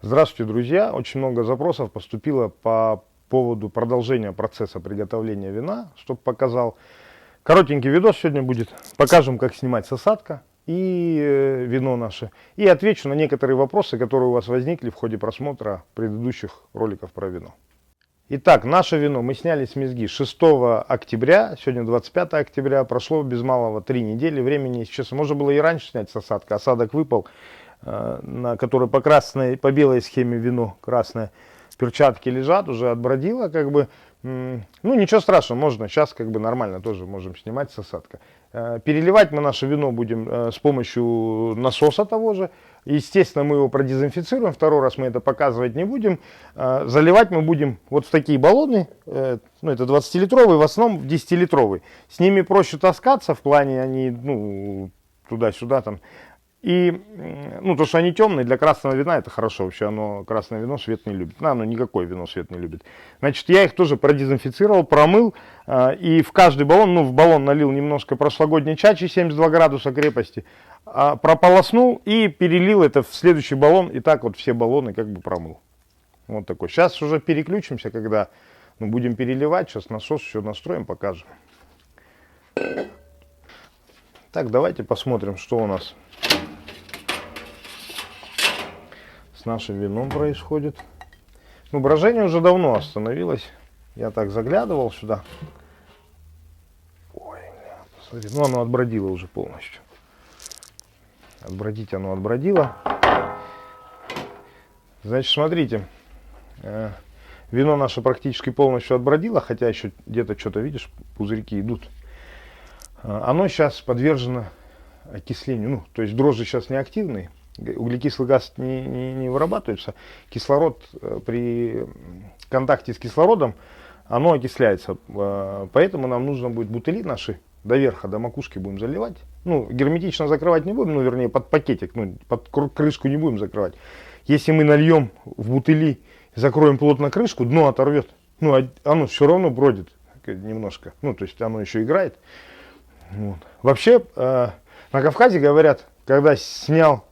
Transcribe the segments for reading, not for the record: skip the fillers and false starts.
Здравствуйте, друзья! Очень много запросов поступило по поводу продолжения процесса приготовления вина, чтобы показал. Коротенький видос сегодня будет. Покажем, как снимать с осадка и вино наше. И отвечу на некоторые вопросы, которые у вас возникли в ходе просмотра предыдущих роликов про вино. Итак, наше вино мы сняли с мезги 6 октября, сегодня 25 октября, прошло без малого 3 недели, времени, если честно, можно было и раньше снять с осадка, осадок выпал, на которой по белой схеме вино красное, перчатки лежат, уже отбродило, как бы, ну ничего страшного, можно, сейчас как бы нормально тоже можем снимать с осадка. Переливать мы наше вино будем с помощью насоса того же, естественно мы его продезинфицируем, второй раз мы это показывать не будем, заливать мы будем вот в такие баллоны, ну это 20-литровый, в основном 10-литровый, с ними проще таскаться в плане они, ну, туда-сюда там. И, ну, то, что они темные, для красного вина это хорошо. Вообще, оно, красное вино свет не любит. Оно никакое вино свет не любит. Значит, я их тоже продезинфицировал, промыл. И в каждый баллон, ну, в баллон налил немножко прошлогодней чачи 72 градуса крепости. Прополоснул и перелил это в следующий баллон. И так вот все баллоны как бы промыл. Вот такой. Сейчас уже переключимся, когда будем переливать. Сейчас насос все настроим, покажем. Так, давайте посмотрим, что у нас с нашим вином происходит. Ну, брожение уже давно остановилось. Я так заглядывал сюда. Ой, посмотри. Ну, оно отбродило уже полностью. Отбродить оно отбродило. Значит, смотрите. Вино наше практически полностью отбродило, хотя еще где-то что-то, видишь, пузырьки идут. Оно сейчас подвержено окислению. Ну, то есть дрожжи сейчас не активные. Углекислый газ не вырабатывается, кислород при контакте с кислородом, оно окисляется, поэтому нам нужно будет бутыли наши до верха, до макушки будем заливать, ну, герметично закрывать не будем, ну, вернее, под пакетик, ну, под крышку не будем закрывать. Если мы нальем в бутыли, закроем плотно крышку, дно оторвет, ну, оно все равно бродит немножко, ну, то есть оно еще играет. Вот. Вообще, на Кавказе говорят, когда снял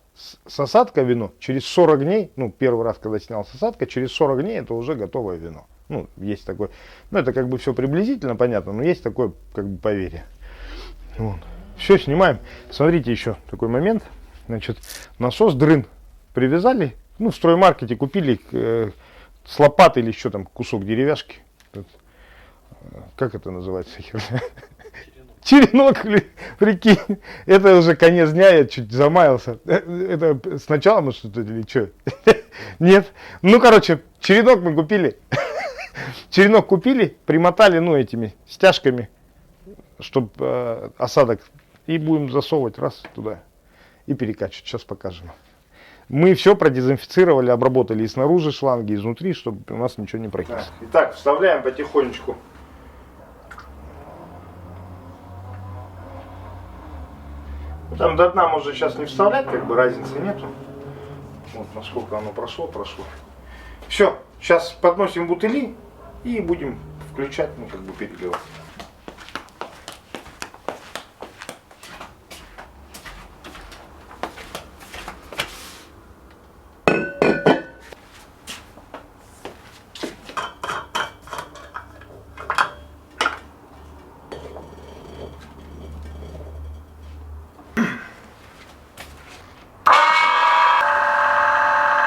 с осадка вино, через 40 дней, ну, первый раз, когда снял с осадка, через 40 дней это уже готовое вино. Ну, есть такое, ну, это как бы все приблизительно понятно, но есть такое, как бы, поверье. Вот. Все, снимаем. Смотрите, еще такой момент. Значит, насос дрын привязали, ну, в строймаркете купили с лопатой или еще там кусок деревяшки. Как это называется? Черенок, прикинь, это уже конец дня, я чуть замаялся. Это сначала мы что-то или что? Нет. Ну, короче, черенок мы купили. Черенок купили, примотали, ну, этими стяжками, чтобы осадок. И будем засовывать раз туда и перекачивать. Сейчас покажем. Мы все продезинфицировали, обработали и снаружи шланги, и изнутри, чтобы у нас ничего не прокисло. Итак, вставляем потихонечку. Там до дна можно сейчас не вставлять, как бы разницы нету. Вот насколько оно прошло. Все, сейчас подносим бутыли и будем включать, ну, как бы переливать.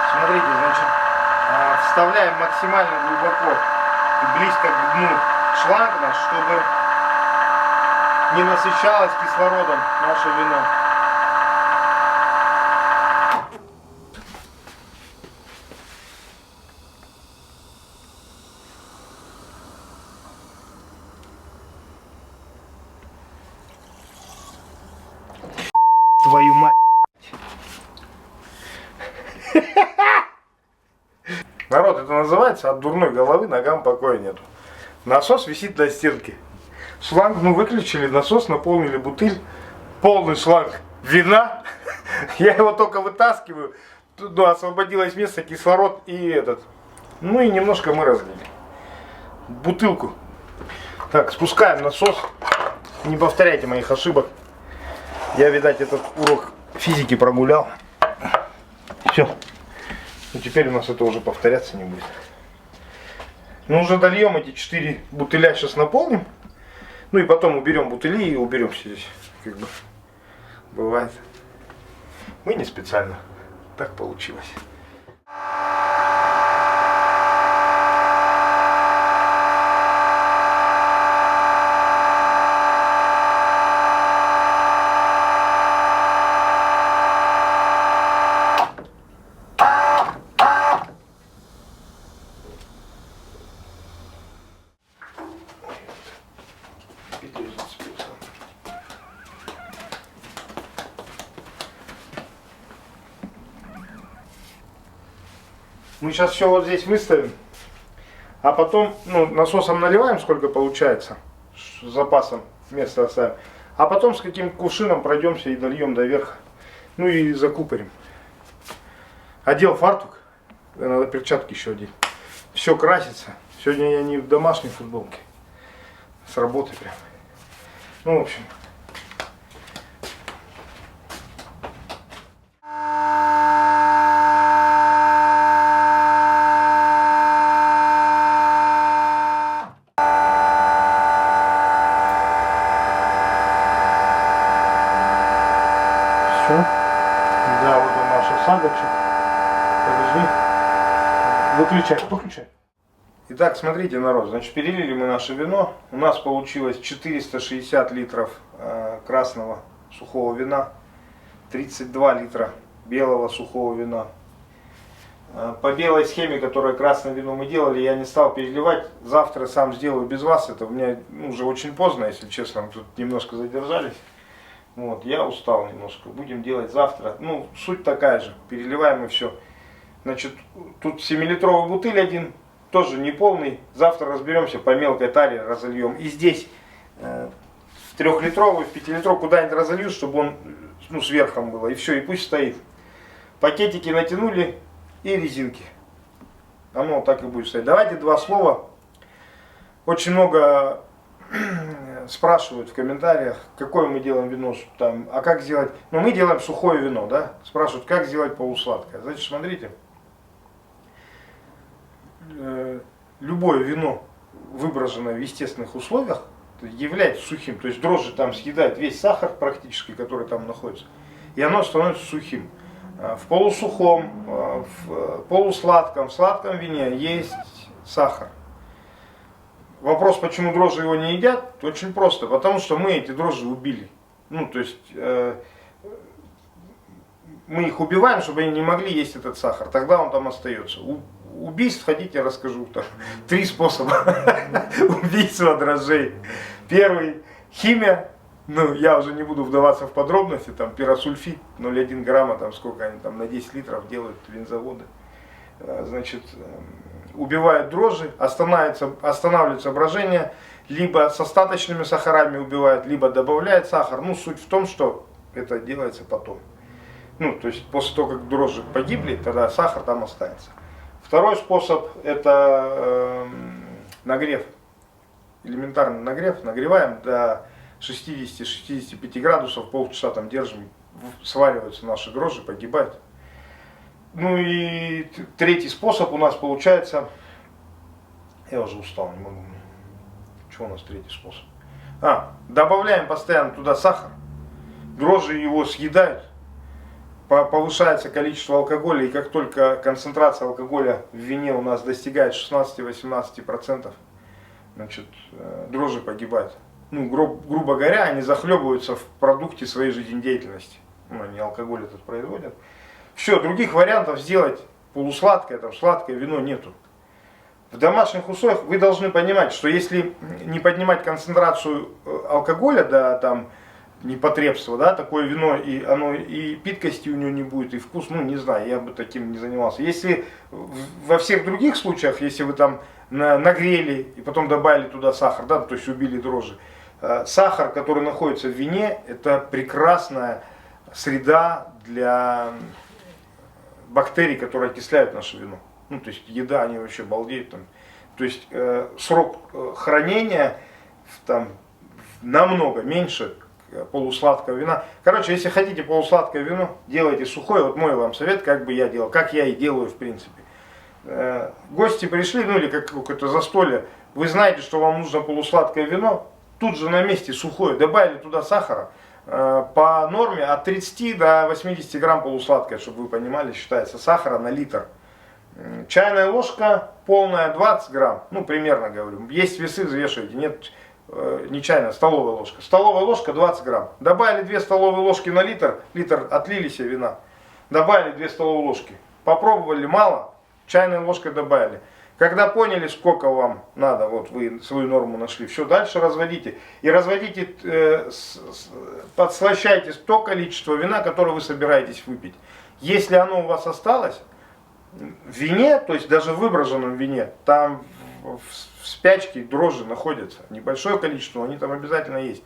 Смотрите, значит, вставляем максимально глубоко и близко к дну шланг наш, чтобы не насыщалось кислородом наше вино. Твою мать! Народ, это называется от дурной головы ногам покоя нету. Насос висит на стенке. Шланг мы выключили, насос наполнили бутыль. Полный шланг вина. Я его только вытаскиваю. Ну, освободилось место, кислород и этот. Ну и немножко мы разлили. Бутылку. Так, спускаем насос. Не повторяйте моих ошибок. Я, видать, этот урок физики прогулял. Все. И теперь у нас это уже повторяться не будет. Ну, уже дольем эти 4 бутыля, сейчас наполним. Ну и потом уберем бутыли и уберемся здесь. Как бы бывает. Мы не специально. Так получилось. Мы сейчас все вот здесь выставим, а потом насосом наливаем, сколько получается, с запасом место оставим. А потом с каким кувшином пройдемся и дольем до верха. Ну и закупорим. Одел фартук, надо перчатки еще одеть. Все красится. Сегодня я не в домашней футболке, с работы прям. Ну, в общем. Да, вот он наш осадочек. Подожди. Выключай. Итак, смотрите, народ, значит, перелили мы наше вино. У нас получилось 460 литров красного сухого вина, 32 литра белого сухого вина. По белой схеме, которая красное вино мы делали, я не стал переливать. Завтра сам сделаю без вас. Это у меня уже очень поздно, если честно, мы тут немножко задержались. Вот, я устал немножко. Будем делать завтра. Ну, суть такая же. Переливаем и все. Значит, тут 7-литровый бутыль один, тоже не полный. Завтра разберемся, по мелкой таре разольем. И здесь в 3-литровый, в 5-литровый куда-нибудь разолью, чтобы он с верхом было. И все, и пусть стоит. Пакетики натянули и резинки. Оно так и будет стоять. Давайте 2 слова. Очень много спрашивают в комментариях, какое мы делаем вино, там, а как сделать. Ну, мы делаем сухое вино, да? Спрашивают, как сделать полусладкое. Значит, смотрите. Любое вино, выброженное в естественных условиях, является сухим. То есть дрожжи там съедают весь сахар практически, который там находится. И оно становится сухим. В полусухом, в полусладком, в сладком вине есть сахар. Вопрос, почему дрожжи его не едят, очень просто. Потому что мы эти дрожжи убили. Ну, то есть мы их убиваем, чтобы они не могли есть этот сахар. Тогда он там остается. Убийств, хотите, расскажу. Там 3 способа убийства дрожжей. Первый — химия. Ну, я уже не буду вдаваться в подробности. Там пиросульфид 0,1 грамма, там сколько они там на 10 литров делают винзаводы. Значит, убивают дрожжи, останавливается брожение, либо с остаточными сахарами убивают, либо добавляет сахар. Ну, суть в том, что это делается потом. Ну, то есть после того, как дрожжи погибли, тогда сахар там останется. Второй способ — это нагрев. Элементарный нагрев. Нагреваем до 60-65 градусов, полчаса там держим, свариваются наши дрожжи, погибают. Ну и третий способ у нас получается, я уже устал, не могу. Что у нас третий способ? Добавляем постоянно туда сахар, дрожжи его съедают, повышается количество алкоголя, и как только концентрация алкоголя в вине у нас достигает 16-18%, значит, дрожжи погибают. Ну, грубо говоря, они захлебываются в продукте своей жизнедеятельности. Ну, они алкоголь этот производят. Все, других вариантов сделать полусладкое, там, сладкое вино нету. В домашних условиях вы должны понимать, что если не поднимать концентрацию алкоголя до там непотребства, да, такое вино, и оно и питкости у него не будет, и вкус, ну не знаю, я бы таким не занимался. Если во всех других случаях, если вы там нагрели и потом добавили туда сахар, да, то есть убили дрожжи, сахар, который находится в вине, это прекрасная среда для бактерий, которые окисляют наше вино. Ну, то есть еда, они вообще балдеют там. То есть срок хранения там намного меньше полусладкого вина. Короче, если хотите полусладкое вино, делайте сухое. Вот мой вам совет, как бы я делал, как я и делаю в принципе. Гости пришли, ну или какое-то застолье, вы знаете, что вам нужно полусладкое вино, тут же на месте сухое, добавили туда сахара. По норме от 30 до 80 грамм полусладкое, чтобы вы понимали, считается сахара на литр. Чайная ложка полная 20 грамм, ну примерно говорю. Есть весы, взвешивайте, нет, не чайная, столовая ложка. Столовая ложка 20 грамм. Добавили 2 столовые ложки на литр, литр отлили себе вина. Добавили 2 столовые ложки. Попробовали, мало, чайной ложкой добавили. Когда поняли, сколько вам надо, вот вы свою норму нашли, все, дальше разводите. И разводите, подслащайте то количество вина, которое вы собираетесь выпить. Если оно у вас осталось, в вине, то есть даже в выброженном вине, там в спячке дрожжи находятся. Небольшое количество, они там обязательно есть.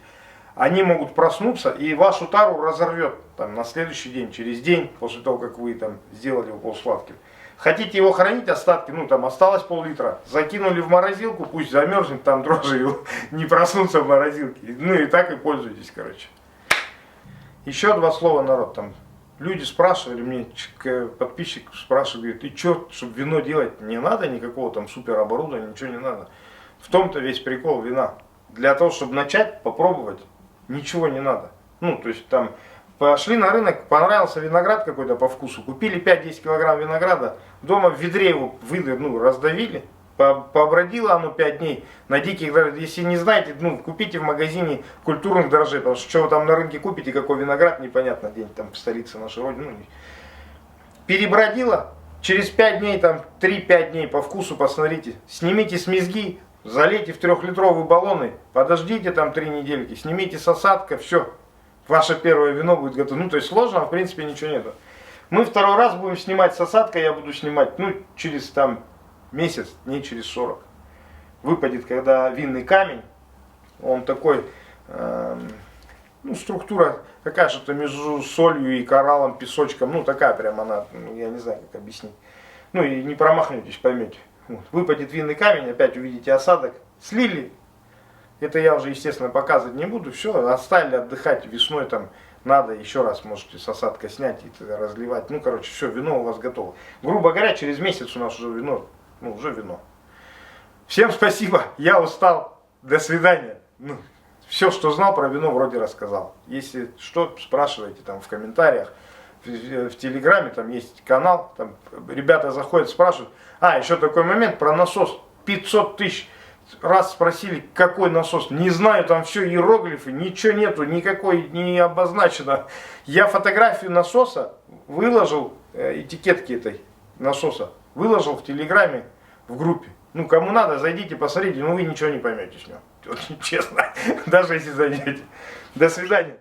Они могут проснуться и вашу тару разорвет там, на следующий день, через день, после того, как вы там сделали его полусладким. Хотите его хранить, остатки, ну там осталось пол-литра, закинули в морозилку, пусть замерзнет, там дрожжи не проснутся в морозилке. Ну и так и пользуйтесь, короче. Еще 2 слова, народ, там люди спрашивали, мне подписчик спрашивает, говорит, и что, чтобы вино делать, не надо никакого там супер оборудования, ничего не надо. В том-то весь прикол вина. Для того, чтобы начать, попробовать, ничего не надо. Ну, то есть там пошли на рынок, понравился виноград какой-то по вкусу, купили 5-10 килограмм винограда, дома в ведре его раздавили, побродило оно 5 дней на диких дрожжах. Если не знаете, купите в магазине культурных дрожжей, потому что вы там на рынке купите, какой виноград, непонятно, где-нибудь там в столице нашей родины. Перебродило, через 5 дней, там 3-5 дней по вкусу посмотрите, снимите с мезги, залейте в 3-литровые баллоны, подождите там 3 недельки, снимите с осадка, все. Ваше первое вино будет готово. Ну, то есть сложного, в принципе, ничего нету. Мы второй раз будем снимать с осадкой, я буду снимать, через там месяц, дней через 40. Выпадет, когда винный камень, он такой, структура такая, что-то между солью и кораллом, песочком, такая прям она, я не знаю, как объяснить. И не промахнетесь, поймете. Вот. Выпадет винный камень, опять увидите осадок, слили. Это я уже, естественно, показывать не буду. Все, оставили отдыхать весной, там надо еще раз можете с осадка снять и разливать. Все, вино у вас готово. Грубо говоря, через месяц у нас уже вино, уже вино. Всем спасибо, я устал. До свидания. Все, что знал про вино, вроде рассказал. Если что, спрашивайте там в комментариях. В Телеграме там есть канал, там ребята заходят, спрашивают. Еще такой момент про насос. 500 тысяч. Раз спросили, какой насос, не знаю, там все иероглифы, ничего нету, никакой не обозначено. Я фотографию насоса выложил, этикетки этой насоса, выложил в Телеграме, в группе. Кому надо, зайдите, посмотрите, вы ничего не поймете с него. Вот, честно, даже если зайдете. До свидания.